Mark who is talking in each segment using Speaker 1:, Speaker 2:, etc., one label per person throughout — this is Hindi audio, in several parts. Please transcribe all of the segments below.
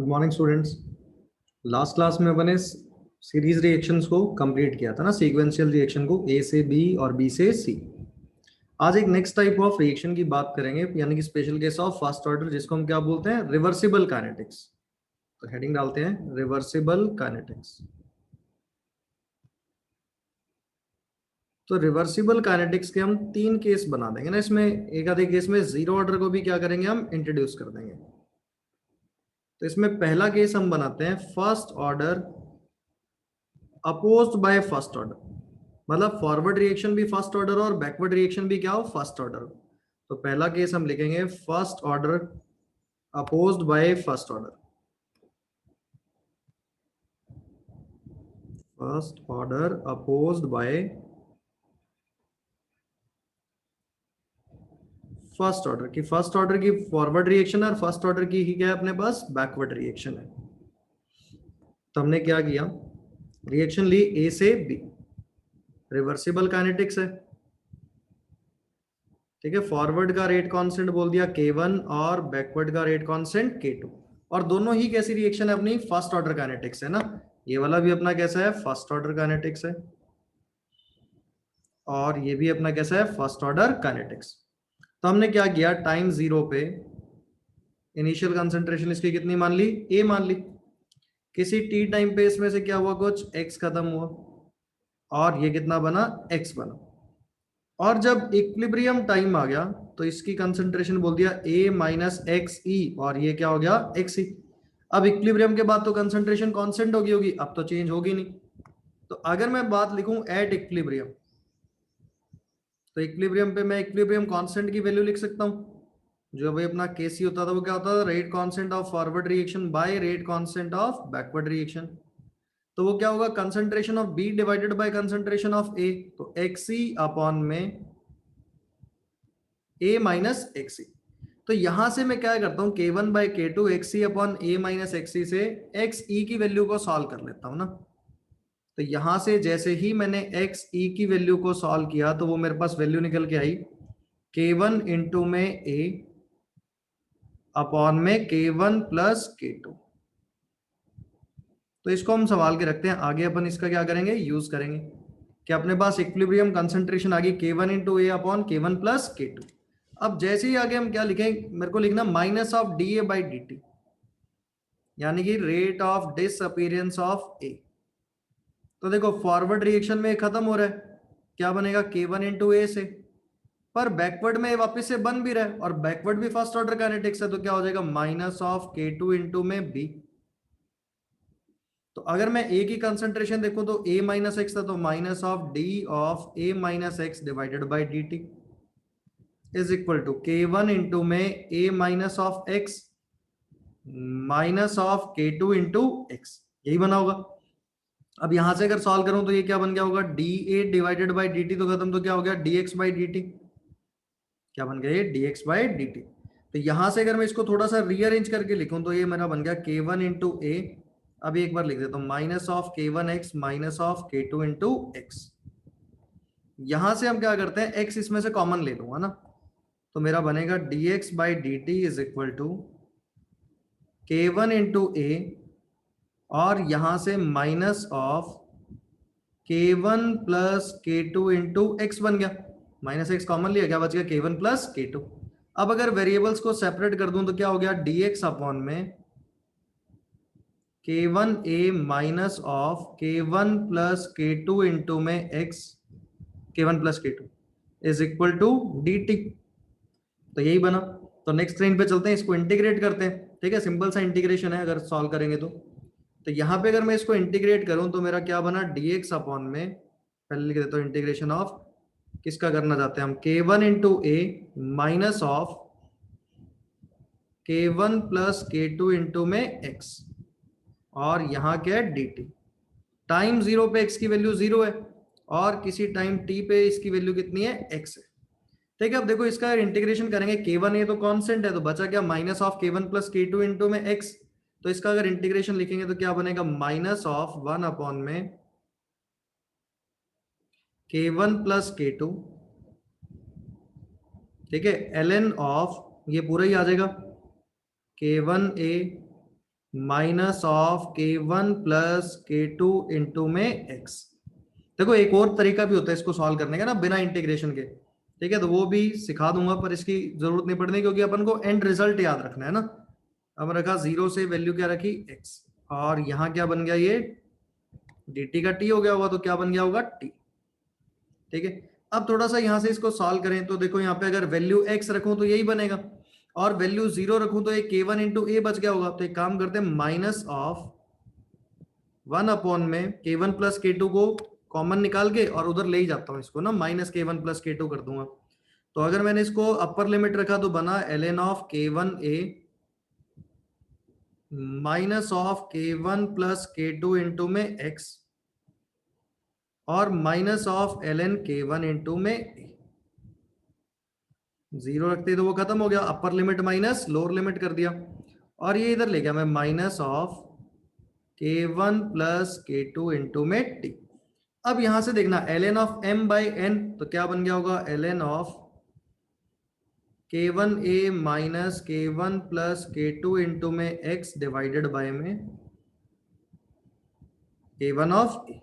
Speaker 1: Good morning students. Last class में अपने सीरीज रिएक्शंस को कंप्लीट किया था ना, सीक्वेंशियल रिएक्शन को ए से बी और बी से सी। आज एक नेक्स्ट टाइप ऑफ रिएक्शन की बात करेंगे, यानी कि special case of first order, जिसको हम क्या बोलते हैं, रिवर्सिबल काइनेटिक्स। तो हेडिंग डालते हैं रिवर्सिबल काइनेटिक्स। तो रिवर्सिबल काइनेटिक्स के हम तीन केस बना देंगे ना, इसमें एक आधे केस में जीरो ऑर्डर को भी क्या करेंगे, हम इंट्रोड्यूस कर देंगे। तो इसमें पहला केस हम बनाते हैं first order opposed by first order, मतलब फॉरवर्ड रिएक्शन भी फर्स्ट ऑर्डर और बैकवर्ड रिएक्शन भी क्या हो, फर्स्ट ऑर्डर। तो पहला केस हम लिखेंगे first order opposed by first order. First order opposed by first order की, फर्स्ट ऑर्डर की फॉरवर्ड रिएक्शन और फर्स्ट ऑर्डर की ही क्या है अपने पास, बैकवर्ड रिएक्शन है। तो हमने क्या किया, रिएक्शन ली ए से बी, रिवर्सिबल काइनेटिक्स है, ठीक है। फॉरवर्ड का रेट कांस्टेंट बोल दिया K1 और बैकवर्ड का रेट कांस्टेंट K2, और दोनों ही कैसी रिएक्शन है अपनी, फर्स्ट ऑर्डर काइनेटिक्स है ना। ये वाला भी अपना कैसा है, फर्स्ट ऑर्डर काइनेटिक्स है, और ये भी अपना कैसा है, फर्स्ट ऑर्डर काइनेटिक्स। तो हमने क्या किया, टाइम जीरो पे इनिशियल कंसंट्रेशन इसकी कितनी मान ली, A मान ली। किसी टी टाइम पे इसमें से क्या हुआ, कुछ x खत्म हुआ, और ये कितना बना, x बना। और जब इक्विलिब्रियम टाइम आ गया तो इसकी कंसंट्रेशन बोल दिया A माइनस एक्स ई, और ये क्या हो गया, एक्स ई। अब इक्विलिब्रियम के बाद तो कंसंट्रेशन कांस्टेंट होगी, अब तो चेंज होगी नहीं। तो अगर मैं बात लिखूं एट इक्विलिब्रियम, तो इक्विलिब्रियम पे मैं इक्विलिब्रियम कांस्टेंट की वैल्यू लिख सकता हूं। जो अभी अपना केसी होता था वो क्या होता था, rate constant of forward reaction by rate constant of backward reaction. तो वो क्या होगा, concentration of B divided by concentration of A, तो एक्सी अपॉन में a माइनस एक्सी। तो यहां से मैं क्या करता हूं, K1 by K2 x e upon a minus x e से एक्स ई की वैल्यू को सॉल्व कर लेता हूं ना। तो यहां से जैसे ही मैंने एक्स ई की वैल्यू को सॉल्व किया तो वो मेरे पास वैल्यू निकल के आई K1 इंटू में a अपॉन में K1 प्लस K2। तो इसको हम संभाल के रखते हैं, आगे अपन इसका क्या करेंगे, यूज करेंगे कि अपने पास इक्विलिब्रियम कंसंट्रेशन आ गई K1 इंटू ए अपॉन K1 प्लस K2। अब जैसे ही आगे हम क्या लिखें, मेरे को लिखना minus of D A by D T, यानी कि rate of disappearance of A. तो देखो फॉरवर्ड रिएक्शन में खत्म हो रहा है, क्या बनेगा, K1 इंटू ए से, पर बैकवर्ड में वापस से बन भी रहा है, और बैकवर्ड भी फर्स्ट ऑर्डर काइनेटिक्स है, तो क्या हो जाएगा, माइनस ऑफ K2 इंटू में बी। तो अगर मैं ए की कंसंट्रेशन देखूं तो a माइनस एक्स था, तो minus of d of a minus x divided by D T is equal to K1 into में a minus of x minus of K2 into x, यही बना होगा। अब यहां से अगर सॉल्व करूं तो ये क्या बन गया होगा, D A divided by D T, तो खत्म, तो क्या हो गया, D x by D T, क्या बन गया ये, D x by D T. तो यहां से अगर मैं इसको थोड़ा सा रीअरेंज करके लिखूं तो ये मेरा बन गया K1 इंटू ए, अभी एक बार लिख देता हूं, minus of K1 x minus of K2 into x. यहां से हम क्या करते हैं, x इसमें से कॉमन ले लूंगा ना, तो मेरा बनेगा d x by D T is equal to K1 into A, और यहां से minus of K1 plus K2 into x बन गया, माइनस एक्स कॉमन लिया, क्या बच गया, K1 प्लस K2। अब अगर वेरिएबल्स को सेपरेट कर दूं तो क्या हो गया, dx अपॉन में K1 a minus of K1 plus K2 into में x, K1 plus K2 is equal to dt। तो यही बना। तो नेक्स्ट लाइन पे चलते हैं, इसको इंटीग्रेट करते हैं, ठीक है, सिंपल सा इंटीग्रेशन है अगर सॉल्व करेंगे तो यहां पे अगर मैं इसको इंटीग्रेट करूं तो मेरा क्या बना, dx अपॉन में, पहले लिख देता हूं इंटीग्रेशन ऑफ, किसका करना चाहते हैं हम, K1 into A minus of K1 plus K2 into में x, और यहां क्या है, dt। टाइम जीरो पे x की वैल्यू जीरो है, और किसी टाइम t पे इसकी वैल्यू कितनी है, x है, ठीक है। अब देखो इसका इंटीग्रेशन करेंगे, K1 ये तो कांस्टेंट है, तो बचा क्या, minus of K1 plus K2 into में x। तो इसका अगर इंटीग्रेशन लिखेंगे तो क्या बनेगा, माइनस ऑफ 1 अपॉन में K1 प्लस K2, ठीक है, ln ऑफ, ये पूरा ही आ जाएगा K1 a minus of k1 plus k2 into में x। देखो एक और तरीका भी होता है इसको सॉल्व करने का ना, बिना इंटीग्रेशन के। ठीक है, तो वो भी सिखा दूंगा, पर इसकी जरूरत नहीं पड़नी क्योंकि अपन को एंड रिजल्ट याद रखना है ना। अब रखा 0 से वैल्यू क्या रखी x, और यहाँ क्या बन गया, ये dt का t हो गया होगा, तो क्या बन गया होगा t। ठीक है, अब थोड़ा सा यहां से इसको सॉल्व करें तो देखो यहाँ पे अगर वैल्यू x रखूं तो यही बनेगा, और वैल्यू 0 रखूं तो ये k1 इंटू ए बच गया होगा। तो एक काम करते हैं, माइनस ऑफ 1 अपॉन में k1 प्लस k2 को कॉमन निकाल के और उधर ले ही जाता हूँ इसको ना, माइनस k1 प्लस k2 कर दूंगा। तो अगर मैंने इसको अपर लिमिट रखा तो बना ln of k1a minus of k1 plus k2 into में x, और minus of ln k1 into में a। 0 रखते तो वो खत्म हो गया, अपर लिमिट माइनस लोअर लिमिट कर दिया, और ये इधर ले गया मैं minus of k1 plus k2 into में t। अब यहां से देखना ln of m by n, तो क्या बन गया होगा ln of k1a minus k1 plus k2 into में x डिवाइडेड बाय में k1 of a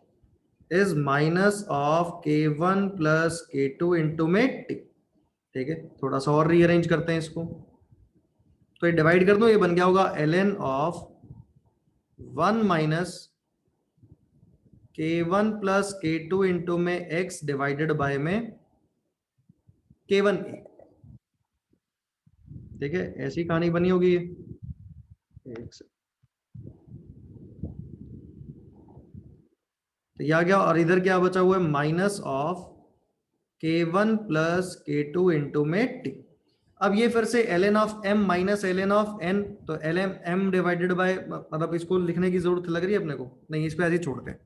Speaker 1: is minus of k1 plus k2 into में t। ठीक है, थोड़ा सा और रीअरेंज करते हैं इसको, तो ये डिवाइड कर दो, ये बन गया होगा ln of 1 minus k1 plus k2 into में x डिवाइडेड बाय में k1a। ठीक है, ऐसी कहानी बनी होगी ये। एक से तो यह आ गया, और इधर क्या बचा हुआ है, minus of k1 plus k2 into में t। अब ये फिर से ln of m minus ln of n, तो ln m डिवाइडेड बाय, मतलब इसको लिखने की जरूरत लग रही है अपने को, नहीं इसको ऐसे ही छोड़ते हैं।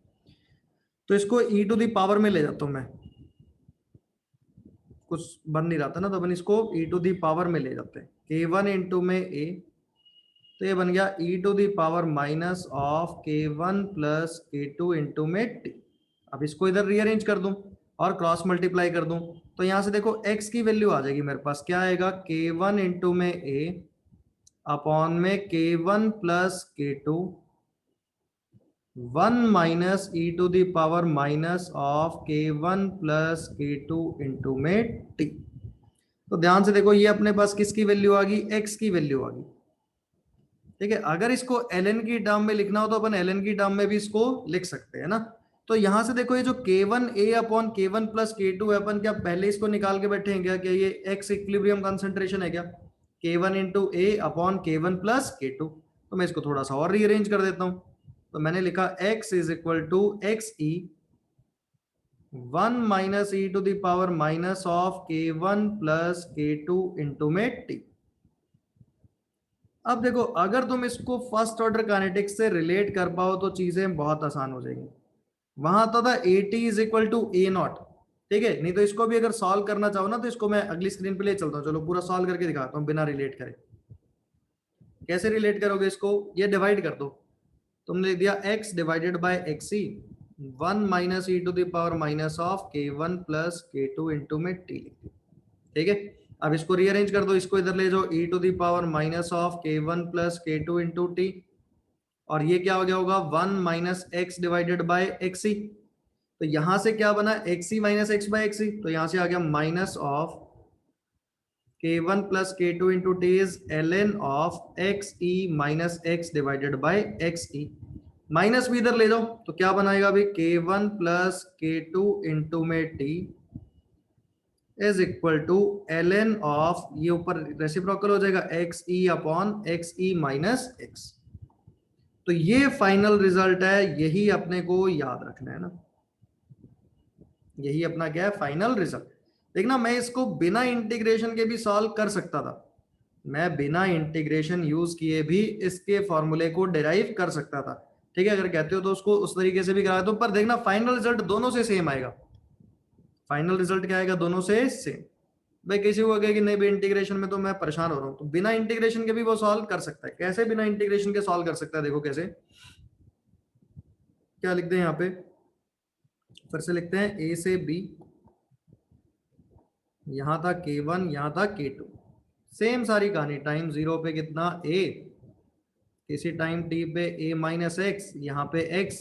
Speaker 1: तो इसको e टू दी पावर में ले जाता हूं मैं, कुछ बन नहीं रहा था ना, तो अपन इसको e टू दी पावर में ले जाते हैं, k1 इंटू में a, तो ये बन गया e to the power minus of k1 plus k2 into में t। अब इसको इधर रीअरेंज कर दूं और क्रॉस मल्टीप्लाई कर दूं, तो यहां से देखो x की वैल्यू आ जाएगी मेरे पास, क्या आएगा k1 इंटू में a अपॉन में k1 plus k2 1 minus e to the power minus of k1 plus k2 into में t। तो ध्यान से देखो, ये अपने पास किसकी वैल्यू आ गई, x की वैल्यू आ गई। ठीक है, अगर इसको ln की टर्म में लिखना हो तो अपन ln की टर्म में भी इसको लिख सकते हैं ना। तो यहां से देखो, ये जो k1a upon k1 plus k2 है, अपन क्या पहले इसको निकाल के बैठे हैं क्या, ये x इक्विलिब्रियम कंसंट्रेशन है क्या, k1 इंटू ए अपॉन k1 प्लस k2। तो मैं इसको थोड़ा सा और रीअरेंज कर देता हूं, तो मैंने लिखा x is equal to x e 1 minus e to the power minus of k1 plus k2 into में t। अब देखो, अगर तुम इसको फर्स्ट ऑर्डर काइनेटिक्स से रिलेट कर पाओ तो चीजें बहुत आसान हो जाएंगी। वहां आता था a t is equal to a naught. ठीक है, नहीं तो इसको भी अगर सॉल्व करना चाहो ना, तो इसको मैं अगली स्क्रीन पे ले चलता हूँ, चलो पूरा सॉल्व करके दिखाता हूँ बिना रिलेट करे। कैसे रिलेट करोगे इसको, ये डिवाइड कर दो, तुमने लिख दिया x divided by x e 1 minus e to the power minus of k1 plus k2 into में t लिख दिया। ठीक है, अब इसको रीअरेंज कर दो, इसको इधर ले जाओ, e to the power minus of k1 plus k2 into t, और ये क्या हो गया होगा 1 minus x divided by x e. तो यहां से क्या बना, x e minus x by x e, तो यहां से आ गया minus of k1 plus k2 into t is ln of x e minus x divided by x e. Minus भी इधर ले जाओ, तो क्या बनाएगा अभी, k1 प्लस k2 इंटू में t is equal to ln of, ये ऊपर रेसिप्रोकल हो जाएगा, x e upon x e minus x. तो ये फाइनल रिजल्ट है, यही अपने को याद रखना है ना, यही अपना क्या है फाइनल रिजल्ट। देखना, मैं इसको बिना इंटीग्रेशन के भी सॉल्व कर सकता था, मैं बिना इंटीग्रेशन यूज किए भी इसके फॉर्मूले को डिराइव कर सकता था। ठीक है, अगर कहते हो तो उसको उस तरीके से भी करा दो, पर देखना फाइनल रिजल्ट दोनों से सेम आएगा। फाइनल रिजल्ट क्या आएगा, दोनों से सेम। भाई किसी को कहे कि नहीं भाई इंटीग्रेशन में तो मैं परेशान हो रहा हूँ, तो बिना इंटीग्रेशन के भी वो सॉल्व कर सकता है। कैसे बिना इंटीग्रेशन के सॉल्व कर सकता है, देखो कैसे, क्या लिखते हैं यहाँ पे, फिर से लिखते हैं ए से बी, यहां था k1 यहां था k2, सेम सारी कहानी, टाइम 0 पे कितना a, किसी टाइम टी पे a माइनस एक्स, यहाँ पे x,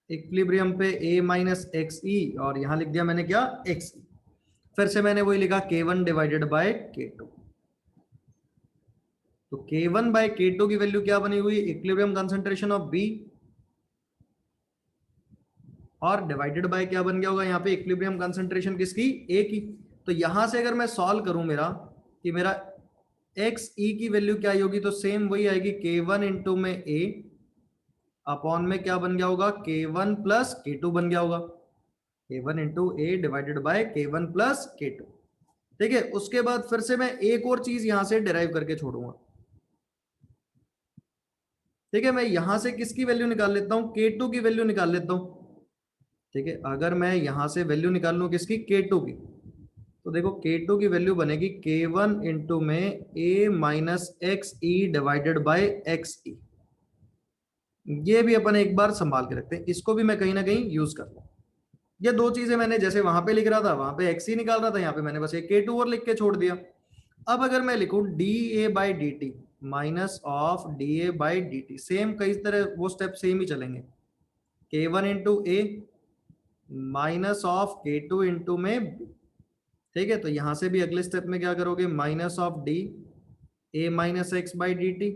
Speaker 1: इक्विलिब्रियम पे a माइनस एक्स ई, और यहाँ लिख दिया मैंने क्या, x। फिर से मैंने वही लिखा k1 डिवाइडेड बाय k2। तो k1 बाय k2 की वैल्यू क्या बनी हुई, इक्विलिब्रियम कंसंट्रेशन ऑफ B, और डिवाइडेड बाय क्या बन गया होगा यहाँ पे, इक्विलिब्रियम कंसंट्रेशन किसकी, A की। तो यहां से अगर मैं सॉल्व करूं मेरा, कि मेरा एक्स ई की वैल्यू क्या होगी, तो सेम वही आएगी, k1 इंटू में a अपॉन में क्या बन गया होगा, k1 प्लस k2 बन गया होगा, k1 इंटू ए divided bye k1 plus k2। ठीक है, उसके बाद फिर से मैं एक और चीज यहां से डिराइव करके छोड़ूंगा। ठीक है, मैं यहां से किसकी वैल्यू निकाल लेता हूं, k2 की वैल्यू निकाल लेता हूं। ठीक है, अगर मैं यहां से वैल्यू निकाल लूं किसकी, k2 की, तो देखो k2 की वैल्यू बनेगी k1 इंटू में a minus x e divided by x e. ये भी अपन एक बार संभाल के रखते हैं, इसको भी मैं कहीं ना कहीं यूज कर लूं। ये दो चीजें मैंने जैसे वहां पे लिख रहा था, वहां पे एक्स ही निकाल रहा था, यहाँ पे मैंने बस एक k2 और लिख के छोड़ दिया। अब अगर मैं लिखूं D A by D T minus of D A by D T, same कई तरह वो स्टेप सेम ही चलेंगे, k1 into A minus of k2 into में b। ठीक है, तो यहां से भी अगले स्टेप में क्या करोगे, minus of D A minus x by D T,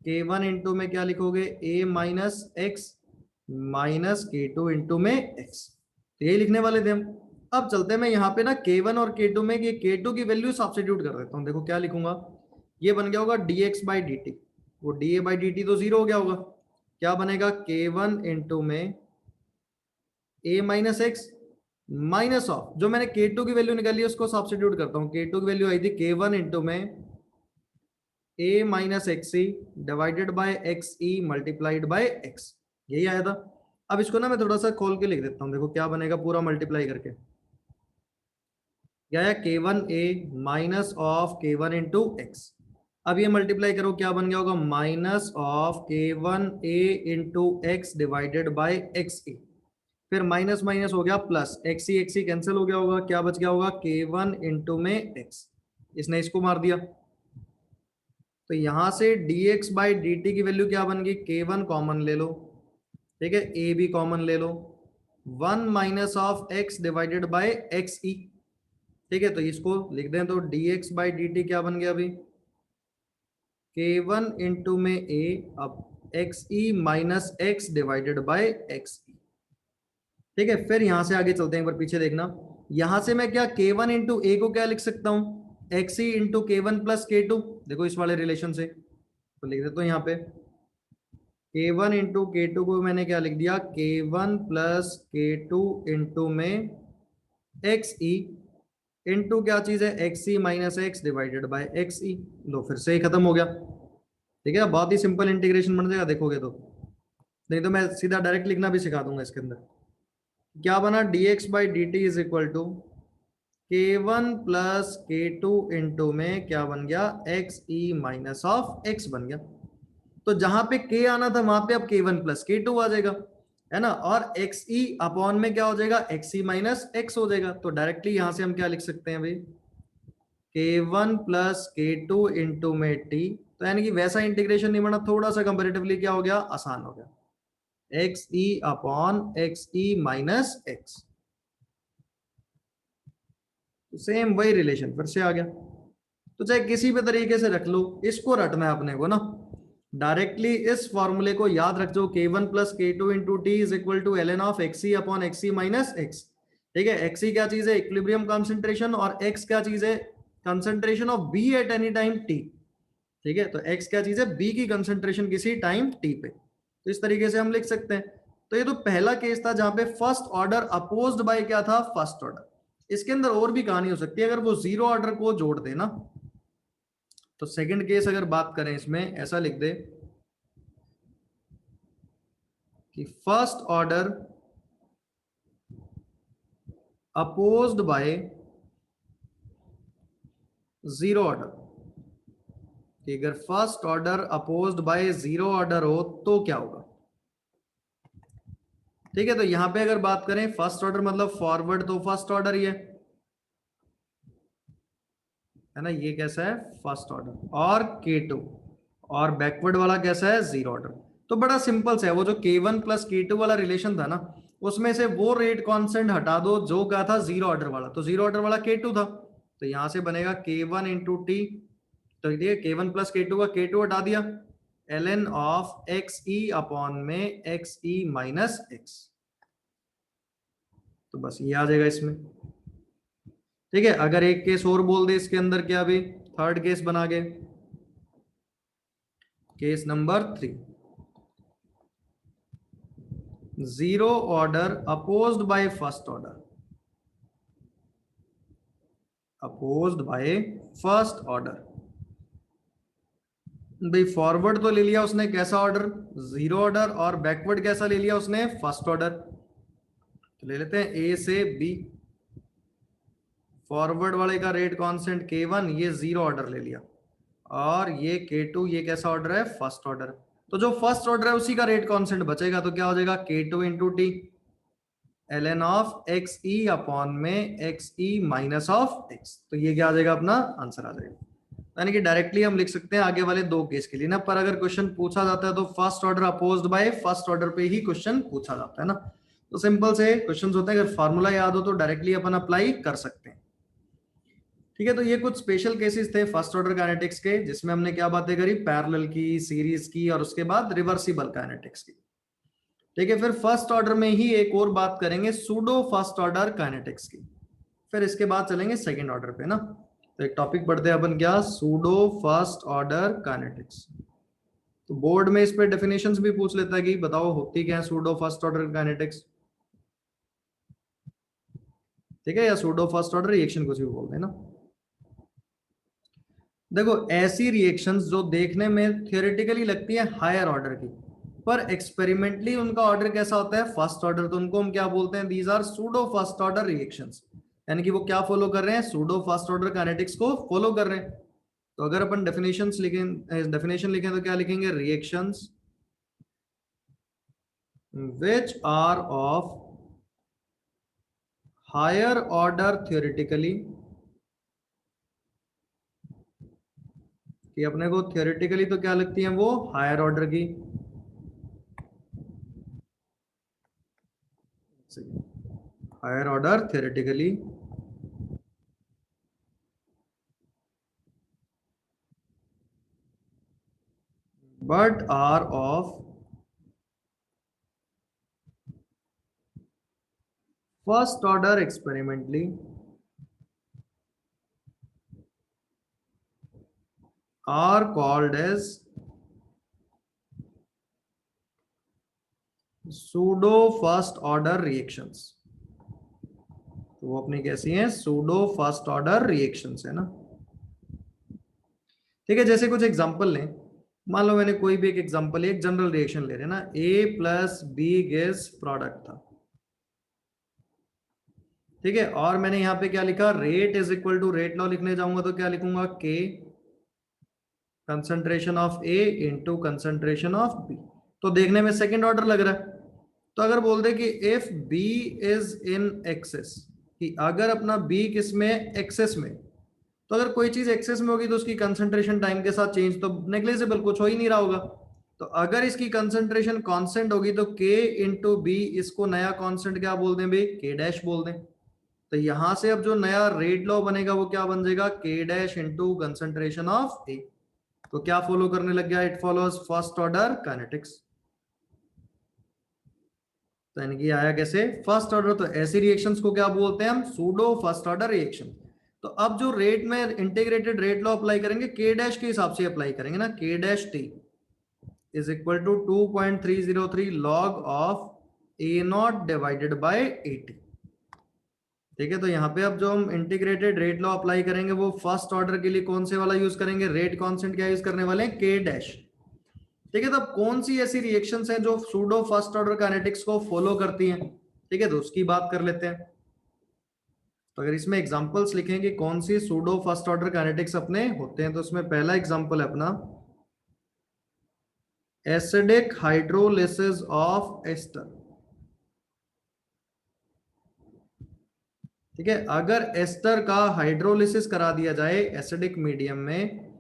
Speaker 1: k1 into में क्या लिखोगे, a minus X minus k2 into में x। तो यही लिखने वाले थे हम। अब चलते हैं, मैं यहाँ पे ना k1 और k2 में, ये k2 की वैल्यू सब्स्टिट्यूट कर देता हूँ। देखो क्या लिखूंगा, ये बन गया होगा dx बाई डी टी, वो dA बाई डी टी तो जीरो हो गया होगा, क्या बनेगा, k1 इंटू में a minus X minus of, जो मैंने k2 की वैल्यू निकाली है उसको सब्स्टिट्यूट करता हूँ। k2 की वैल्यू आई थी k1 इंटू में a minus x e divided by x E multiplied by x, यही आया था। अब इसको ना मैं थोड़ा सा खोल के लिख देता हूँ, देखो क्या बनेगा पूरा मल्टीप्लाई करके, क्या है, k1 a minus of k1 into x. अब ये मल्टीप्लाई करो, क्या बन गया होगा, minus of k1 a into x divided by x e, फिर माइनस माइनस हो गया प्लस, एक्स ई कैंसिल हो गया होगा, क्या बच गया होगा, k1 इंटू में एक्स, इसने इसको मार दिया। तो यहां से dx बाई डी टी की वैल्यू क्या बन गई, k1 कॉमन ले लो, ठीक है, a भी कॉमन ले लो, 1 minus of x divided by x e. ठीक है, तो इसको लिख दें, तो dx बाई डी टी क्या बन गया अभी, k1 इंटू में a अब x e minus x divided by x e. ठीक है, फिर यहां से आगे चलते हैं, एक बार पीछे देखना, यहां से मैं क्या k1 इंटू ए को क्या लिख सकता हूं, x e into k1 plus k2, देखो इस वाले रिलेशन से, तो लिख देता हूं यहाँ पे k1 इंटू k2 को मैंने क्या लिख दिया, k1 प्लस k2 इंटू में एक्स ई इंटू क्या चीज है, x e minus x divided by x e. लो फिर से ही खत्म हो गया। ठीक है, बहुत ही सिंपल इंटीग्रेशन बन जाएगा देखोगे तो, नहीं तो मैं सीधा डायरेक्ट लिखना भी सिखा दूंगा इसके अंदर। क्या बना, dx by D T is equal to k1 plus k2 into में क्या बन गया, x e minus of x बन गया। तो जहां पे k आना था वहां पे अब k1 प्लस k2 आ जाएगा, है ना, और एक्स ई अपॉन में क्या हो जाएगा, एक्स ई माइनस एक्स हो जाएगा। तो डायरेक्टली यहां से हम क्या लिख सकते हैं भाई, k1 प्लस k2 इंटू में t, तो यानी कि वैसा इंटीग्रेशन नहीं बना, थोड़ा सा कंपेरेटिवली क्या हो गया, आसान हो गया, x e upon x e minus x. तो सेम वही रिलेशन फिर से आ गया। तो चाहे किसी भी तरीके से रख लो, इसको रटना है अपने को ना, डायरेक्टली इस फॉर्मूले को याद रख दो, k1 plus k2 into t is equal to ln of xc upon xc minus x। ठीक है, xc क्या चीज है, इक्विलिब्रियम कॉन्सेंट्रेशन, और x क्या चीज है, concentration of b eight any time t। ठीक है, तो x क्या चीज है, b की कंसंट्रेशन किसी टाइम t पे। तो इस तरीके से हम लिख सकते हैं। तो ये तो पहला केस था जहां पे फर्स्ट ऑर्डर अपोज्ड बाय क्या था, फर्स्ट ऑर्डर। इसके अंदर और भी कहानी हो सकती है, अगर वो जीरो ऑर्डर को जोड़ दे ना। तो सेकंड केस अगर बात करें, इसमें ऐसा लिख दे कि first order opposed by zero order, कि अगर first order opposed by zero order हो तो क्या होगा। ठीक है, तो यहां पे अगर बात करें फर्स्ट ऑर्डर मतलब फॉरवर्ड, तो फर्स्ट ऑर्डर ही है। है ना, ये कैसा है फर्स्ट ऑर्डर, और K2, और बैकवर्ड वाला कैसा है जीरो ऑर्डर। तो बड़ा सिंपल सा है, वो जो K1 प्लस K2 वाला रिलेशन था ना, उसमें से वो रेट कांस्टेंट हटा दो जो क्या था जीरो ऑर्डर वाला, तो जीरो ऑर्डर वाला K2 था, तो यहां से बनेगा K1 इंटू टी, तो ये K1 प्लस K2 का K2 हटा दिया, ln of x e upon में एक्स ई माइनस एक्स, तो बस ये आ जाएगा इसमें। ठीक है, अगर एक केस और बोल दे इसके अंदर, क्या भी थर्ड केस बना के, case number 3, zero order opposed by first order, opposed by first order. भाई फॉरवर्ड तो ले लिया उसने कैसा ऑर्डर, जीरो ऑर्डर, और बैकवर्ड कैसा ले लिया उसने, फर्स्ट ऑर्डर। तो ले लेते हैं ए से बी, फॉरवर्ड वाले का रेट कांस्टेंट K1, ये जीरो ऑर्डर ले लिया, और ये K2, ये कैसा ऑर्डर है, फर्स्ट ऑर्डर। तो जो फर्स्ट ऑर्डर है उसी का रेट कांस्टेंट बचेगा, तो क्या हो जाएगा K2 into t, ln of x e upon में x e minus of x, तो ये क्या आ जाएगा, अपना आंसर आ जाएगा। यानी कि डायरेक्टली हम लिख सकते हैं आगे वाले दो केस के लिए ना, पर अगर क्वेश्चन पूछा जाता है तो first order opposed by first order पे ही क्वेश्चन पूछा जाता है ना। तो सिंपल से क्वेश्चन होते हैं, अगर फॉर्मूला याद हो तो डायरेक्टली अपन अप्लाई कर सकते हैं। ठीक है, तो ये कुछ स्पेशल केसेस थे फर्स्ट ऑर्डर काइनेटिक्स के, जिसमें हमने क्या बातें करी, पैरेलल की, सीरीज की, और उसके बाद रिवर्सिबल काइनेटिक्स की। ठीक है, फिर फर्स्ट ऑर्डर में ही एक और बात करेंगे सूडो फर्स्ट ऑर्डर काइनेटिक्स की, फिर इसके बाद चलेंगे सेकंड ऑर्डर पे ना। तो एक टॉपिक पढ़ते हैं अपन, क्या, सूडो फर्स्ट ऑर्डर काइनेटिक्स। तो बोर्ड में इस पे डेफिनेशंस भी पूछ लेता है कि बताओ होती क्या है सूडो फर्स्ट ऑर्डर काइनेटिक्स। ठीक है, या सूडो फर्स्ट ऑर्डर रिएक्शन कुछ भी बोलते हैं ना। देखो ऐसी रिएक्शंस जो देखने में थियोरेटिकली लगती है हायर ऑर्डर की, पर एक्सपेरिमेंटली उनका ऑर्डर कैसा होता है, फर्स्ट ऑर्डर, तो उनको हम क्या बोलते हैं, these are pseudo first order reactions. यानी कि वो क्या फॉलो कर रहे हैं, सूडो फर्स्ट ऑर्डर काइनेटिक्स को फॉलो कर रहे हैं। तो अगर अपन डेफिनेशंस लिखें, डेफिनेशन लिखें तो क्या लिखेंगे, reactions which are of higher order theoretically, कि अपने को थियोरेटिकली तो क्या लगती है वो हायर ऑर्डर की, higher order theoretically, but are of first order experimentally, are called as pseudo first order reactions। तो वो अपनी कैसी हैं, सूडो फर्स्ट ऑर्डर रिएक्शंस है ना। ठीक है, जैसे कुछ एग्जांपल लें, मान लो मैंने कोई भी एक एग्जांपल, एक जनरल रिएक्शन ले रहे हैं ना, A plus B gives product था। ठीक है, और मैंने यहाँ पे क्या लिखा, rate is equal to, rate law लिखने जाऊंगा तो क्या लिखूंगा, k concentration of A into concentration of B. तो देखने में सेकंड ऑर्डर लग रहा है। तो अगर बोल दे कि if B is in excess, कि अगर अपना बी किस में, एक्सेस में, तो अगर कोई चीज एक्सेस में होगी तो उसकी कंसंट्रेशन टाइम के साथ चेंज तो नेग्लिजिबल, कुछ हो ही नहीं रहा होगा। तो अगर इसकी कंसंट्रेशन कांस्टेंट होगी तो के इंटू बी, इसको नया कांस्टेंट क्या बोल दें भाई, के डैश बोल दें। तो यहां से अब जो नया रेट लॉ बनेगा वो क्या बन जाएगा, के dash into concentration of A. तो क्या फॉलो करने लग गया, it follows first order kinetics. तो यानी कि आया कैसे, फर्स्ट ऑर्डर। तो ऐसी रिएक्शंस को क्या बोलते हैं हम, सूडो फर्स्ट ऑर्डर रिएक्शन। तो अब जो रेट में इंटीग्रेटेड रेट लॉ अप्लाई करेंगे, के डैश के हिसाब से अप्लाई करेंगे ना, k dash t is equal to 2.303 log of a naught divided by 80। ठीक है, तो यहाँ पे अब जो हम इंटीग्रेटेड रेट लॉ अप्लाई करेंगे वो फर्स्ट ऑर्डर के लिए कौन से वाला यूज करेंगे, रेट कांस्टेंट क्या यूज करने वाले हैं, के डैश। ठीक है, तो अब कौन सी ऐसी रिएक्शंस हैं जो सूडो फर्स्ट ऑर्डर काइनेटिक्स को फॉलो करती हैं। ठीक है, तो उसकी बात कर लेते हैं। तो अगर इसमें एग्जांपल्स लिखेंगे कौन सी सूडो फर्स्ट ऑर्डर काइनेटिक्स अपने होते हैं, तो उसमें पहला एग्जांपल है अपना एसिडिक हाइड्रोलिसिस ऑफ एस्टर। ठीक है, अगर एस्टर का हाइड्रोलिसिस करा दिया जाए एसिडिक मीडियम में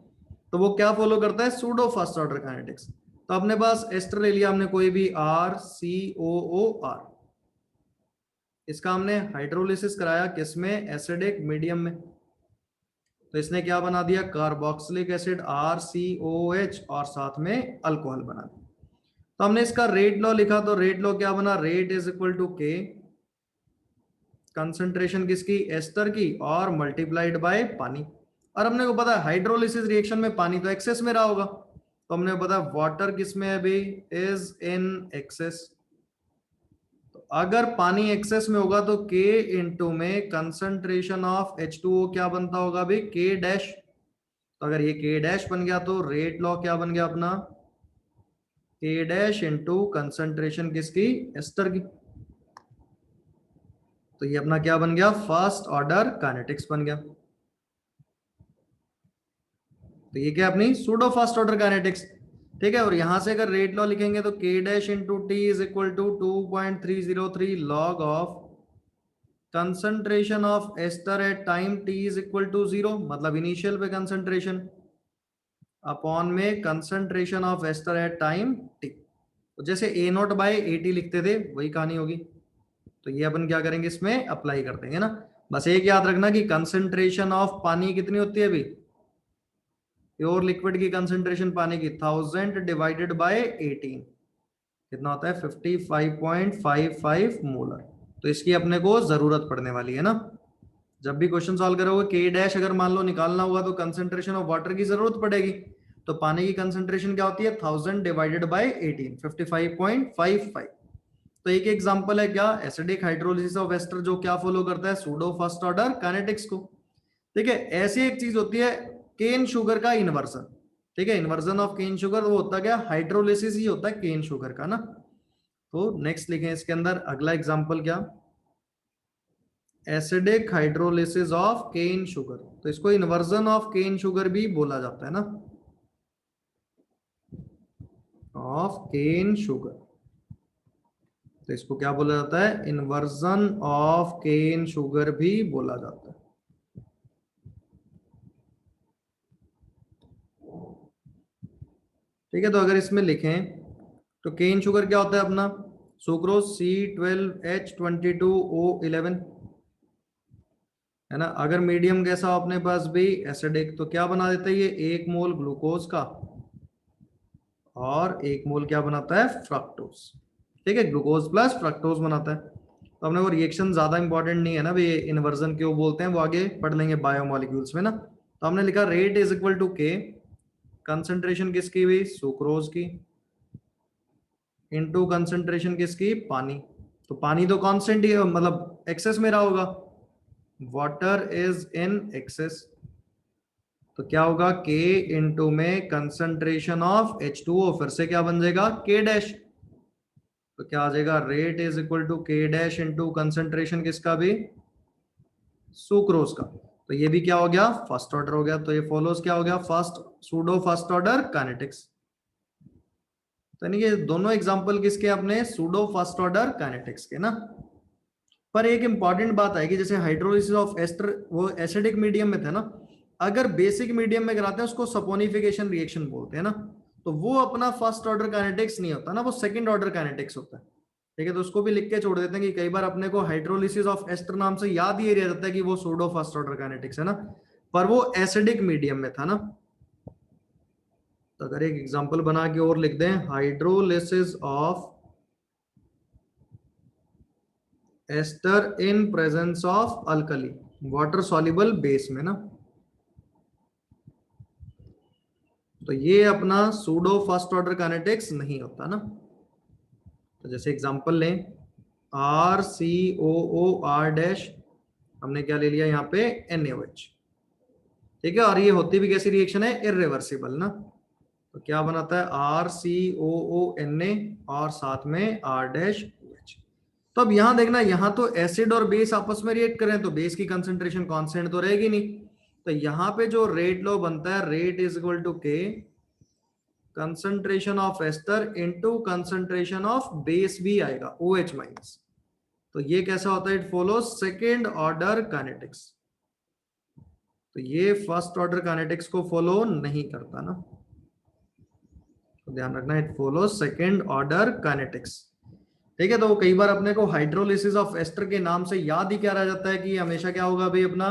Speaker 1: तो वो क्या फॉलो करता है, सूडो फर्स्ट ऑर्डर काइनेटिक्स। तो अपने पास एस्टर ले लिया हमने कोई भी RCOOR, इसका हमने हाइड्रोलिसिस कराया किसमें, एसिडिक मीडियम में, तो इसने क्या बना दिया, कार्बोक्सिलिक एसिड RCOH और साथ में अल्कोहल बना दिया। तो हमने इसका रेट लॉ लिखा, तो रेट लॉ क्या बना, rate is equal to K, concentration किसकी, एस्टर की, और मल्टीप्लाइड बाय पानी। और हमने को पता है हाइड्रोलिसिस रिएक्शन में पानी तो एक्सेस में रहा होगा, तो हमने पता है वाटर किसमें है अभी, इज इन एक्सेस। तो अगर पानी एक्सेस में होगा तो K इंटू में कंसंट्रेशन ऑफ H2O क्या बनता होगा अभी, K डैश। तो अगर ये K डैश बन गया तो रेट लॉ क्या बन गया अपना, K डैश इंटू कंसंट्रेशन किसकी, एस्टर की। तो ये अपना क्या बन गया, फर्स्ट ऑर्डर काइनेटिक्स बन गया। तो ये क्या अपनी सूडो फर्स्ट ऑर्डर काइनेटिक्स, ठीक है। और यहां से अगर रेट लॉ लिखेंगे तो K dash into t is equal to 2.303 log of concentration of ester at time t is equal to 0, मतलब इनिशियल पे कंसंट्रेशन अपॉन में concentration of ester at time t। तो जैसे A0/AT लिखते थे वही कहानी होगी। तो ये अपन क्या करेंगे, इसमें अप्लाई कर देंगे ना। बस एक याद रखना कि कंसंट्रेशन ऑफ पानी कितनी होती है अभी, प्योर लिक्विड की कंसंट्रेशन पानी की 1000 डिवाइडेड बाय 18 कितना होता है, 55.55 मोलर। तो इसकी अपने को जरूरत पड़ने वाली है ना, जब भी क्वेश्चन सॉल्व करोगे K डैश अगर मान लो निकालना हुआ तो कंसंट्रेशन ऑफ वाटर की जरूरत पड़ेगी। तो पानी की कंसंट्रेशन क्या होती है, 1000 डिवाइडेड बाय 18, 55.55। तो एक एग्जांपल है क्या, एसिडिक हाइड्रोलिसिस ऑफ एस्टर, जो क्या फॉलो करता है, सूडो फर्स्ट ऑर्डर काइनेटिक्स को। ठीक है, ऐसी एक चीज होती है केन शुगर का इन्वर्जन। ठीक है, इन्वर्जन ऑफ केन शुगर वो होता क्या, हाइड्रोलिसिस ही होता है केन शुगर का ना। तो नेक्स्ट लिखें इसके अंदर अगला एग्जांपल क्या, acidic hydrolysis of cane sugar. तो इसको इन्वर्जन ऑफ केन शुगर भी बोला जाता है ना, ऑफ केन शुगर। तो इसको क्या बोला जाता है, इन्वर्जन ऑफ केन शुगर भी बोला जाता है। ठीक है, तो अगर इसमें लिखें तो केन शुगर क्या होता है अपना, सुक्रोज C12H22O11 है ना। अगर मीडियम कैसा हो अपने पास भी एसिडिक, तो क्या बना देता है ये, 1 मोल ग्लूकोज का और 1 मोल क्या बनाता है, फ्रक्टोज। ठीक है, ग्लूकोज प्लस फ्रक्टोज बनाता है। तो अपने को रिएक्शन ज्यादा इंपॉर्टेंट नहीं है ना भाई, इन्वर्जन क्यों बोलते हैं वो आगे पढ़ लेंगे बायोमोलिक्यूल्स में ना। तो हमने लिखा rate is equal to K, concentration किसकी हुई, सुक्रोज की, इनटू कंसंट्रेशन किसकी, पानी। तो पानी तो कांस्टेंट ही है, मतलब एक्सेस में रहा होगा, वाटर इज इन एक्सेस। तो क्या होगा, K इंटू में कंसंट्रेशन ऑफ H2O, फिर से क्या बन जाएगा, K डैश। तो क्या आ जाएगा, rate is equal to K dash into concentration किसका भी, सुक्रोज का। तो ये भी क्या हो गया, फर्स्ट ऑर्डर हो गया। तो ये फॉलोज क्या हो गया, first pseudo first order kinetics. तो यानी कि दोनों एग्जांपल किसके, अपने सूडो फर्स्ट ऑर्डर काइनेटिक्स के ना। पर एक इंपॉर्टेंट बात है कि जैसे हाइड्रोलिसिस ऑफ एस्टर वो एसिडिक मीडियम में थे ना, अगर बेसिक मीडियम में कराते हैं उसको सपोनिफिकेशन रिएक्शन बोलते हैं ना, तो वो अपना फर्स्ट ऑर्डर काइनेटिक्स नहीं होता ना, वो सेकंड ऑर्डर काइनेटिक्स होता है। ठीक है, तो उसको भी लिख के छोड़ देते हैं कि कई बार अपने को हाइड्रोलिसिस ऑफ एस्टर नाम से याद ही रह जाता है कि वो सूडो फर्स्ट ऑर्डर काइनेटिक्स है ना, पर वो एसिडिक मीडियम में था ना। तो अगर एक एग्जांपल बना के और लिख दें, hydrolysis of ester in presence of alkali, water soluble base में ना, तो ये अपना सूडो फर्स्ट ऑर्डर काइनेटिक्स नहीं होता ना। तो जैसे एग्जांपल लें, RCOOR डैश, हमने क्या ले लिया यहाँ पे, NaOH। ठीक है, और ये होती भी कैसी रिएक्शन है, इरिवर्सिबल ना। तो क्या बनाता है, RCOONa और साथ में R डैश OH। तो अब यहां देखना, यहां तो एसिड और बेस आपस में रिएक्ट करें तो बेस की कंसंट्रेशन कांस्टेंट तो रहेगी नहीं। तो यहां पे जो रेट लॉ बनता है, rate is equal to K concentration of ester into concentration of base भी आएगा OH माइनस। तो ये कैसा होता है, it follow second order kinetics. तो ये फर्स्ट ऑर्डर काइनेटिक्स को फॉलो नहीं करता ना, तो ध्यान रखना, it follow second order kinetics. ठीक है, तो कई बार अपने को हाइड्रोलिसिस ऑफ एस्टर के नाम से याद ही क्या रह जाता है कि हमेशा क्या होगा भाई, अपना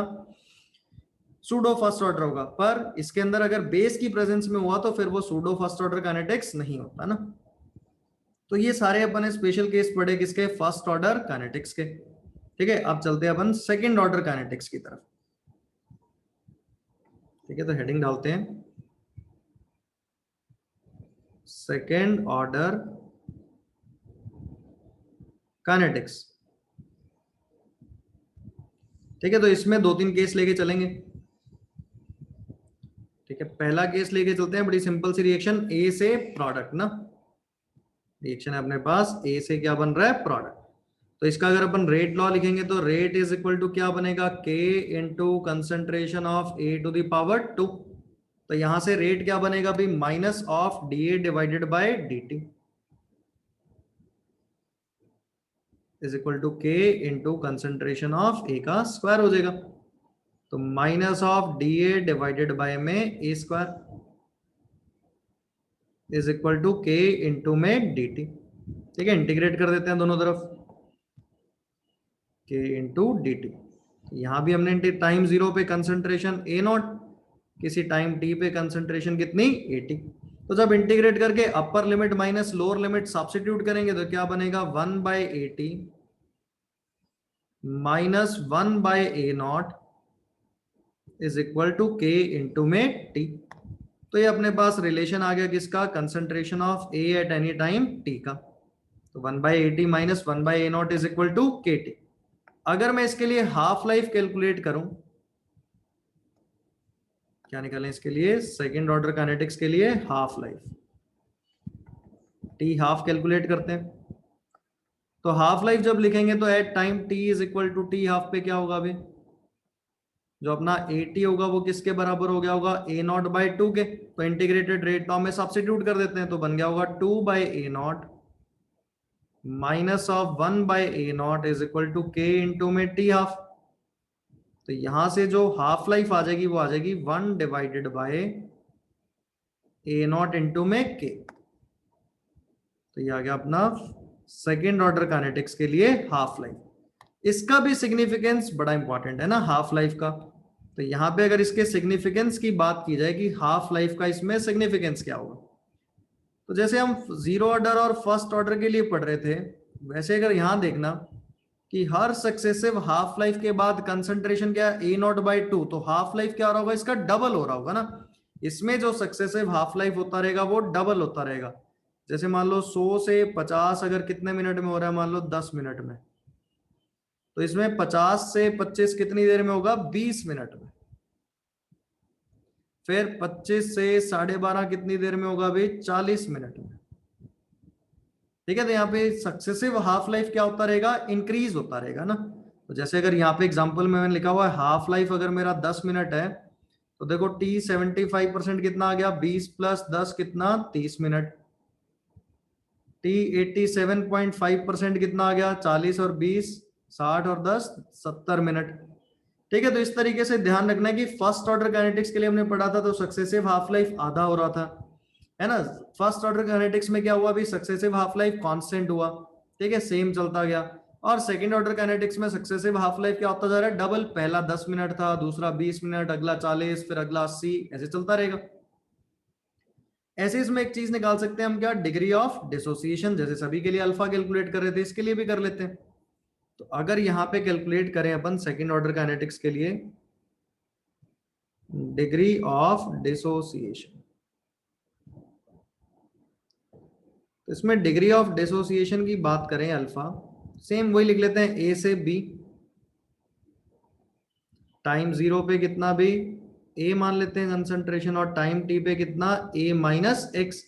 Speaker 1: सूडो फर्स्ट ऑर्डर होगा, पर इसके अंदर अगर बेस की प्रेजेंस में हुआ तो फिर वो सूडो फर्स्ट ऑर्डर काइनेटिक्स नहीं होता ना। तो ये सारे अपन स्पेशल केस पढ़े किसके, फर्स्ट ऑर्डर काइनेटिक्स के। ठीक है, अब चलते हैं अपन सेकंड ऑर्डर काइनेटिक्स की तरफ। ठीक है, तो हेडिंग डालते हैं सेकंड ऑर्डर काइनेटिक्स। ठीक है, तो इसमें दो तीन केस लेके चलेंगे। ठीक है, पहला केस लेके चलते हैं, बड़ी सिंपल सी रिएक्शन, ए से प्रोडक्ट ना, रिएक्शन है अपने पास, ए से क्या बन रहा है, प्रोडक्ट। तो इसका अगर अपन रेट लॉ लिखेंगे तो रेट इज इक्वल टू क्या बनेगा, k into concentration of A to the power 2। तो यहां से रेट क्या बनेगा भाई, minus of D A divided by D T is equal to k into concentration of A का स्क्वायर हो जाएगा। तो minus of D A divided by में A square is equal to k into में डी टी। ठीक है, इंटीग्रेट कर देते हैं दोनों तरफ, के इंटू डी टी। यहां भी हमने टाइम जीरो पे कंसेंट्रेशन ए नॉट, किसी टाइम टी पे कंसेंट्रेशन कितनी 80। तो जब इंटीग्रेट करके upper limit minus lower limit substitute करेंगे तो क्या बनेगा, 1/80 minus 1/a0 is equal to k into में टी। तो ये अपने पास रिलेशन आ गया किसका, concentration of A at any time T का। तो 1/80 minus 1/a0 is equal to k T. अगर मैं इसके लिए हाफ लाइफ कैलकुलेट करूं, क्या निकालें इसके लिए, सेकेंड ऑर्डर काइनेटिक्स के लिए half life, T half calculate करते हैं। तो हाफ लाइफ जब लिखेंगे तो at time T is equal to T half पे क्या होगा अभी, जो अपना 80 होगा वो किसके बराबर हो गया होगा, ए नॉट बाई 2 के। तो इंटीग्रेटेड रेट टर्म में सब्स्टिट्यूट कर देते हैं, तो बन गया होगा 2/a0 minus of 1/a0 is equal to k into में टी हाफ। तो यहां से जो हाफ लाइफ आ जाएगी वो आ जाएगी 1 डिवाइडेड बाय a0 इंटू में के। तो ये आ गया अपना सेकेंड ऑर्डर काइनेटिक्स के लिए हाफ लाइफ। इसका भी सिग्निफिकेंस बड़ा इंपॉर्टेंट है ना हाफ लाइफ का। तो यहाँ पे अगर इसके सिग्निफिकेंस की बात की जाए कि हाफ लाइफ का इसमें सिग्निफिकेंस क्या होगा, तो जैसे हम जीरो ऑर्डर और फर्स्ट ऑर्डर के लिए पढ़ रहे थे, वैसे अगर यहाँ देखना कि हर सक्सेसिव हाफ लाइफ के बाद कंसंट्रेशन क्या है, a0/2, तो हाफ लाइफ क्या हो रहा होगा, इसका डबल हो रहा होगा ना। इसमें जो सक्सेसिव हाफ लाइफ होता रहेगा वो डबल होता रहेगा। जैसे मान लो 100 से 50 अगर कितने मिनट में हो रहा है, मान लो 10 मिनट में, तो इसमें 50 से 25 कितनी देर में होगा, 20 मिनट में। फिर 25 से 12:30 कितनी देर में होगा भाई, 40 मिनट में। ठीक है, तो यहाँ पे सक्सेसिव हाफ लाइफ क्या होता रहेगा, इंक्रीज होता रहेगा ना। तो जैसे अगर यहाँ पे एग्जांपल में मैंने लिखा हुआ है हाफ लाइफ अगर मेरा 10 मिनट है, तो देखो टी 75% कितना आ गया, 20 + 10 कितना, 30 मिनट। टी 87.5% कितना आ गया, 40 और 20 60 और 10 70 मिनट। ठीक है, तो इस तरीके से ध्यान रखना है कि फर्स्ट ऑर्डर काइनेटिक्स के लिए हमने पढ़ा था तो सक्सेसिव हाफ लाइफ आधा हो रहा था, है ना। फर्स्ट ऑर्डर काइनेटिक्स में क्या हुआ, अभी सक्सेसिव हाफ लाइफ कांस्टेंट हुआ, ठीक है, सेम चलता गया। और सेकंड ऑर्डर काइनेटिक्स में सक्सेसिव हाफ लाइफ क्या होता जा रहा है, डबल, पहला 10 मिनट था, दूसरा 20 मिनट, अगला 40, फिर अगला 80, ऐसे चलता रहेगा। ऐसे इसमें एक चीज निकाल सकते हैं हम, क्या, डिग्री ऑफ डिसोसिएशन। जैसे सभी के लिए अल्फा कैलकुलेट कर रहे थे, इसके लिए भी कर लेते हैं। तो अगर यहाँ पे कैलकुलेट करें अपन सेकंड ऑर्डर काइनेटिक्स के लिए डिग्री ऑफ डिसोसिएशन, तो इसमें डिग्री ऑफ डिसोसिएशन की बात करें अल्फा, सेम वही लिख लेते हैं, ए से बी, टाइम जीरो पे कितना भी ए मान लेते हैं कंसंट्रेशन, और टाइम टी पे कितना, ए माइनस एक्स।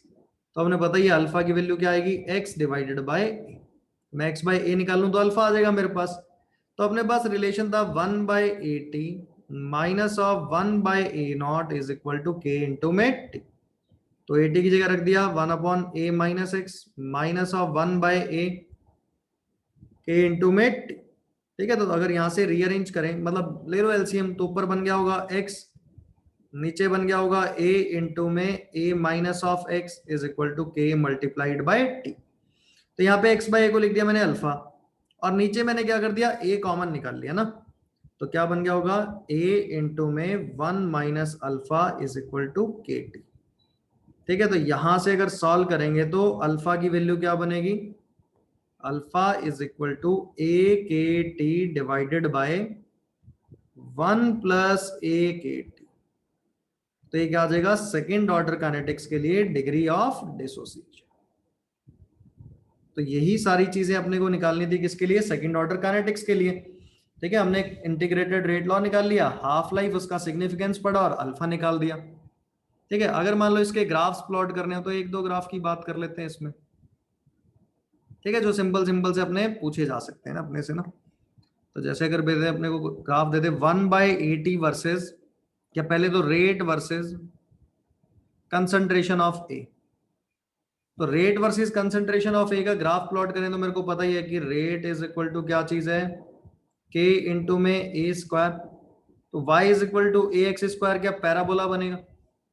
Speaker 1: तो हमने पता ही अल्फा की वैल्यू क्या आएगी, एक्स डिवाइडेड बाय ए। मैं एक्स बाय ए निकाल लूं तो अल्फा आ जाएगा मेरे पास। तो अपने पास रिलेशन था 1/80 minus of 1/a0 is equal to k into में टी। तो 80 की जगह रख दिया 1/a minus X minus of 1/a के इंटू में टी। ठीक है, तो अगर यहाँ से रीअरेंज करें, मतलब ले लो एलसीएम, तो ऊपर बन गया होगा x, नीचे बन गया होगा a इंटू में a minus of x is equal to k multiplied by T. तो यहाँ पे x बाय a को लिख दिया मैंने अल्फा, और नीचे मैंने क्या कर दिया, a कॉमन निकाल लिया ना, तो क्या बन गया होगा a इंटू में 1 minus alpha is equal to k T. ठीक है, तो यहां से अगर सॉल्व करेंगे तो अल्फा की वैल्यू क्या बनेगी, अल्फा इज इक्वल टू ए के टी डिवाइडेड बाय 1 प्लस ए के टी। तो ये क्या आ जाएगा, सेकेंड ऑर्डर काइनेटिक्स के लिए डिग्री ऑफ डिसोसिएशन। तो यही सारी चीजें अपने को निकालनी थी, किसके लिए, सेकेंड ऑर्डर काइनेटिक्स के लिए। ठीक है, हमने इंटीग्रेटेड रेट लॉ निकाल लिया, हाफ लाइफ, उसका सिग्निफिकेंस पढ़ा और अल्फा निकाल दिया। ठीक है, अगर मान लो इसके ग्राफ्स प्लॉट करने हो तो एक दो ग्राफ की बात कर लेते हैं इसमें। ठीक है, जो सिंपल सिंपल से अपने पूछे जा सकते हैं ना अपने से ना। तो जैसे अगर दे अपने को ग्राफ दे दे 1/80 वर्सेस, या पहले तो rate versus concentration of A. तो rate versus concentration of A का ग्राफ प्लॉट करें तो मेरे को पता ही है कि रेट इज इक्वल टू क्या चीज है, के इंटू में ए स्क्वायर। तो Y is equal to A X square, क्या पैराबोला बनेगा,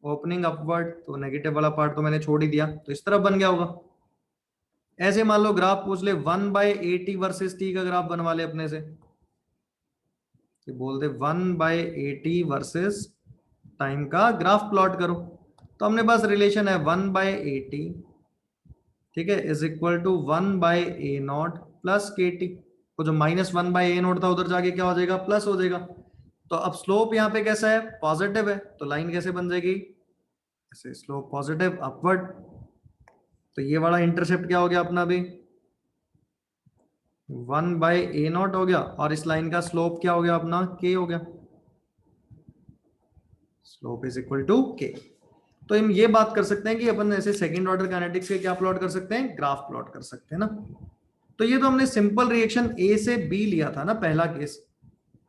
Speaker 1: ओपनिंग अपवर्ड, तो नेगेटिव वाला पार्ट तो मैंने छोड़ ही दिया, तो इस तरफ बन गया होगा। ऐसे मान लो ग्राफ पूछ ले 1/80 वर्सेस टी का ग्राफ बनवा ले अपने से, कि बोल दे 1/80 वर्सेस टाइम का ग्राफ प्लॉट करो। तो हमने बस रिलेशन है 1/80, ठीक है, is equal to 1/a0 plus k T. वो जो -1/a0 था उधर जाके क्या हो जाएगा, प्लस हो जाएगा। तो अब स्लोप यहाँ पे कैसा है, पॉजिटिव है, तो लाइन कैसे बन जाएगी, ऐसे स्लोप पॉजिटिव अपवर्ड। तो ये वाला इंटरसेप्ट क्या हो गया अपना भी, 1/a0 हो गया, और इस लाइन का स्लोप क्या हो गया अपना, k हो गया। Slope is equal to k। तो हम ये बात कर सकते हैं कि अपन ऐसे सेकंड ऑर्डर काइनेटिक्स के क्या प्लॉट कर सकते हैं, ग्राफ प्लॉट कर सकते हैं ना। तो ये तो हमने सिंपल रिएक्शन ए से बी लिया था ना, पहला केस।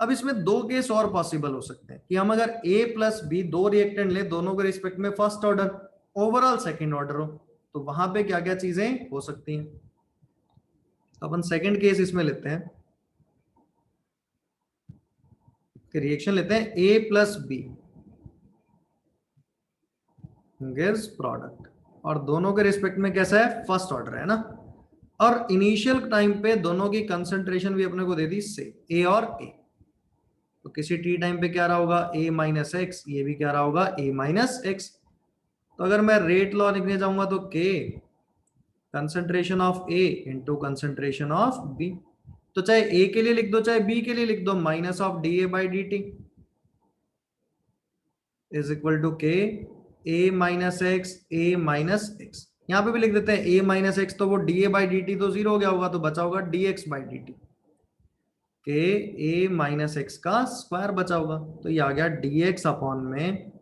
Speaker 1: अब इसमें दो केस और पॉसिबल हो सकते हैं, कि हम अगर ए प्लस बी दो रिएक्टेंट ले, दोनों के रिस्पेक्ट में first order, overall second order हो, तो वहां पे क्या क्या चीजें हो सकती हैं। तो अपन सेकंड केस इसमें लेते हैं, रिएक्शन लेते हैं ए प्लस बी गिव्स प्रोडक्ट, और दोनों के रिस्पेक्ट में कैसा है, फर्स्ट ऑर्डर है ना। और इनिशियल टाइम पे दोनों की कंसंट्रेशन भी अपने को दे दी से ए और ए। तो किसी टी टाइम पे क्या रहा होगा, a माइनस एक्स, ये भी क्या रहा होगा, a माइनस एक्स। तो अगर मैं रेट लॉ लिखने जाऊंगा तो k concentration of a into concentration of b। तो चाहे a के लिए लिख दो चाहे b के लिए लिख दो, minus of D A by D T is equal to k a minus X, a minus X. यहाँ पे भी लिख देते हैं a माइनस एक्स, तो वो D A by D T तो जीरो हो गया होगा, तो बचा होगा D x by D T, के a माइनस एक्स का स्क्वायर बचा होगा। तो ये आ गया डी एक्स अपॉन में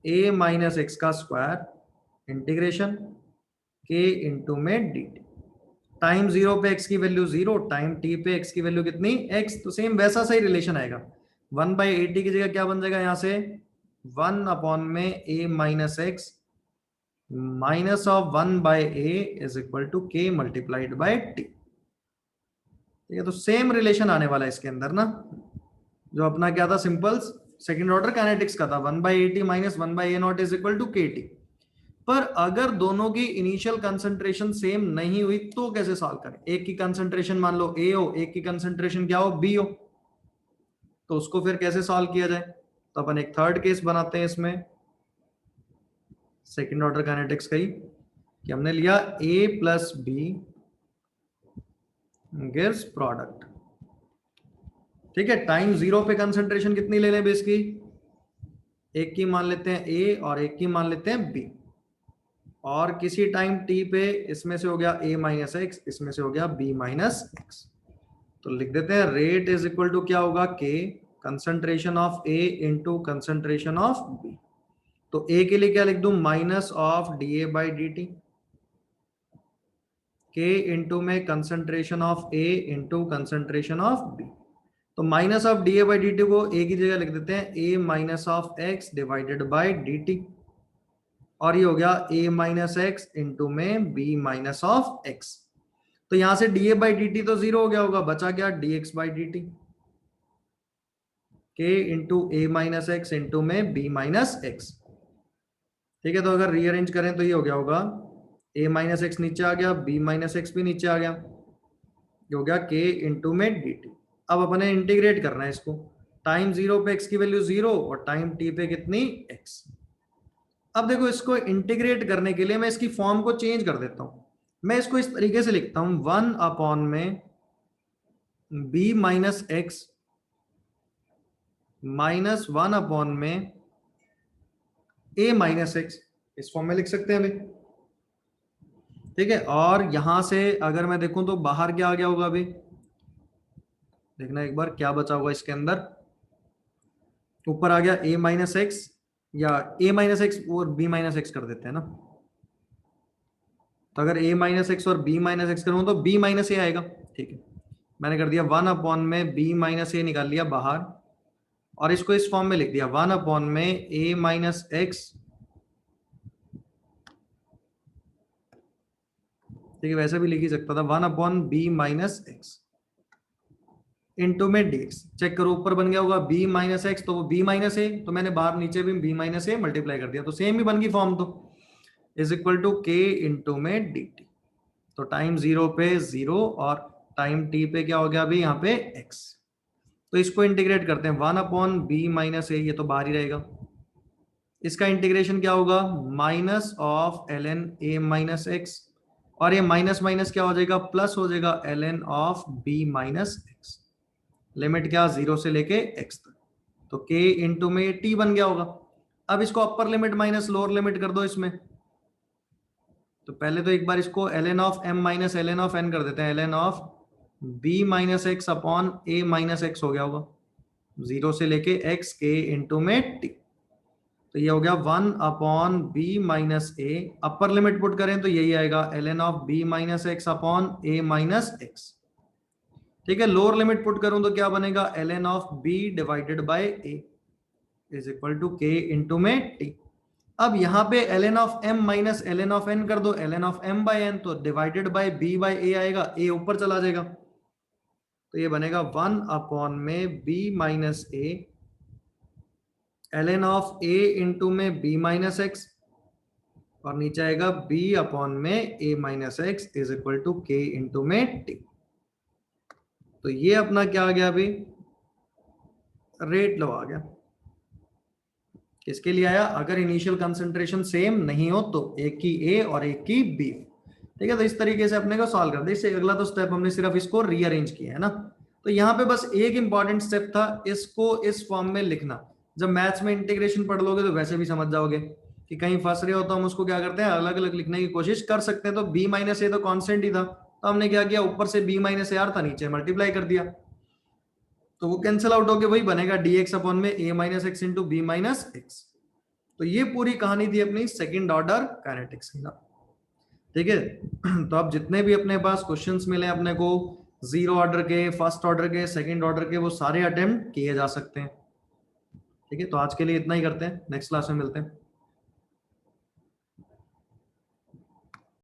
Speaker 1: a माइनस एक्स का स्क्वायर इंटीग्रेशन k इंटू में डी टी। टाइम जीरो पे x की वैल्यू जीरो, टाइम t पे x की वैल्यू कितनी, x। तो सेम वैसा सही रिलेशन आएगा, 1/80 की जगह क्या बन जाएगा यहाँ से, 1 अपॉन में a minus X minus of 1/a is equal to k multiplied by t। ठीक है, तो सेम रिलेशन आने वाला है इसके अंदर ना, जो अपना क्या था, सिंपल सेकंड ऑर्डर काइनेटिक्स का था, 1/80 minus 1/a0 is equal to kt। पर अगर दोनों की इनिशियल कंसंट्रेशन सेम नहीं हुई तो कैसे सॉल्व करें, एक की कंसंट्रेशन मान लो a हो, एक की कंसंट्रेशन क्या हो, b हो, तो उसको फिर कैसे सॉल्व किया जाए। तो अपन एक थर्ड केस बनाते हैं इसमें, सेकंड ऑर्डर काइनेटिक्स का ही, कि हमने लिया a plus B gives product. ठीक है, टाइम जीरो पे कंसंट्रेशन कितनी ले लें बेस की, एक की मान लेते हैं a और एक की मान लेते हैं b, और किसी टाइम t पे इसमें से हो गया a माइनस एक्स, इसमें से हो गया b माइनस एक्स। तो लिख देते हैं रेट इज इक्वल टू क्या होगा, k concentration of a into concentration of b। तो a के लिए क्या लिख दूं, minus of D A by D t, k into में concentration of a into concentration of b। तो minus of D A by D t को a की जगह लिख देते हैं a minus of x divided by D t, और ये हो गया a माइनस एक्स इंटू में b माइनस ऑफ एक्स। तो यहां से D A by D T तो जीरो हो गया होगा, बचा क्या D x by D T, के इंटू ए माइनस एक्स इंटू में बी माइनस एक्स। ठीक है, तो अगर रीअरेंज करें तो ये हो गया होगा ए माइनस एक्स नीचे आ गया, बी माइनस एक्स भी नीचे आ गया, ये हो गया के इंटू में डी टी। अब अपने इंटीग्रेट करना है इसको, टाइम जीरो पे एक्स की वैल्यू जीरो और टाइम टी पे कितनी एक्स। अब देखो इसको इंटीग्रेट करने के लिए मैं इसकी फॉर्म को चेंज कर देता हूं, मैं इसको इस तरीके से लिखता हूं, 1 में बी माइनस एक्स माइनस 1 में ए माइनस एक्स, इस फॉर्म में लिख सकते हैं अभी। ठीक है, और यहां से अगर मैं देखूं तो बाहर क्या आ गया होगा, अभी देखना एक बार क्या बचा होगा इसके अंदर। ऊपर आ गया ए माइनस एक्स, या ए माइनस एक्स और बी माइनस एक्स कर देते हैं ना, तो अगर ए माइनस एक्स और बी माइनस एक्स करूँ तो बी माइनस ए आएगा। ठीक है, मैंने कर दिया 1 में बी माइनस ए निकाल लिया बाहर, और इसको इस फॉर्म में लिख दिया 1 में ए माइनस एक्स। ठीक है, वैसे भी लिख ही सकता था 1/b माइनस एक्स इंटू में dx। चेक करो ऊपर बन गया होगा b माइनस एक्स, तो वो b माइनस ए, तो मैंने बाहर नीचे भी b माइनस ए मल्टीप्लाई कर दिया, तो सेम ही बन गई फॉर्म, तो is equal to k into में dt। तो टाइम जीरो पे जीरो और टाइम t पे क्या हो गया अभी यहाँ पे x। तो इसको इंटीग्रेट करते हैं 1/b माइनस ए, ये तो बाहर ही रहेगा, इसका इंटीग्रेशन क्या होगा minus of ln a minus X, और ये माइनस माइनस क्या हो जाएगा प्लस हो जाएगा ln of b minus x. Limit क्या जीरो से लेके x तक, तो k इंटू में t बन गया होगा। अब इसको अपर लिमिट माइनस लोअर लिमिट कर दो इसमें, तो पहले तो एक बार इसको ln of m minus ln of n कर देते हैं, ln of b minus x upon a minus x हो गया होगा, जीरो से लेके x k इंटू में t। तो ये हो गया 1/b माइनस ए, अपर लिमिट पुट करें तो यही आएगा ln of b minus x upon a minus x. ठीक है, लोअर लिमिट पुट करूं तो क्या बनेगा ln of b divided by a is equal to k into में t। अब यहाँ पे ln of m minus ln of n कर दो, ln of m by n, तो divided by b by a आएगा, a ऊपर चला जाएगा, तो ये बनेगा 1 में b minus a ln of a into में b माइनस एक्स, और नीचे आएगा b अपॉन में a minus X is equal to k into में t। तो ये अपना क्या आ गया अभी रेट लो आ गया, किसके लिए आया, अगर इनिशियल कंसंट्रेशन सेम नहीं हो तो, एक की ए और एक की बी। ठीक है, तो इस तरीके से अपने को सॉल्व कर दे। इससे अगला तो स्टेप हमने सिर्फ इसको रीअरेंज किया है ना, तो यहाँ पे बस एक इंपॉर्टेंट स्टेप था, इसको इस फॉर्म में लिखना। जब मैथ्स में इंटीग्रेशन पढ़ लोगे तो वैसे भी समझ जाओगे कि कहीं फंस रहे हो तो हम उसको क्या करते हैं अलग अलग लिखने की कोशिश कर सकते हैं। तो b माइनस ए तो कॉन्स्टेंट ही था, तो हमने क्या किया ऊपर से b माइनस ए आर था, नीचे मल्टीप्लाई कर दिया, तो वो कैंसिल आउट होके वही बनेगा dx अपॉन में a minus x into B minus x. तो ये पूरी कहानी थी अपनी सेकंड ऑर्डर काइनेटिक्स की ना। ठीक है, तो अब जितने भी अपने पास क्वेश्चंस मिले अपने को, जीरो ऑर्डर के, फर्स्ट ऑर्डर के, सेकंड ऑर्डर के, वो सारे अटेम्प्ट किए जा सकते हैं। ठीक है, तो आज के लिए इतना ही करते हैं, नेक्स्ट क्लास में मिलते हैं।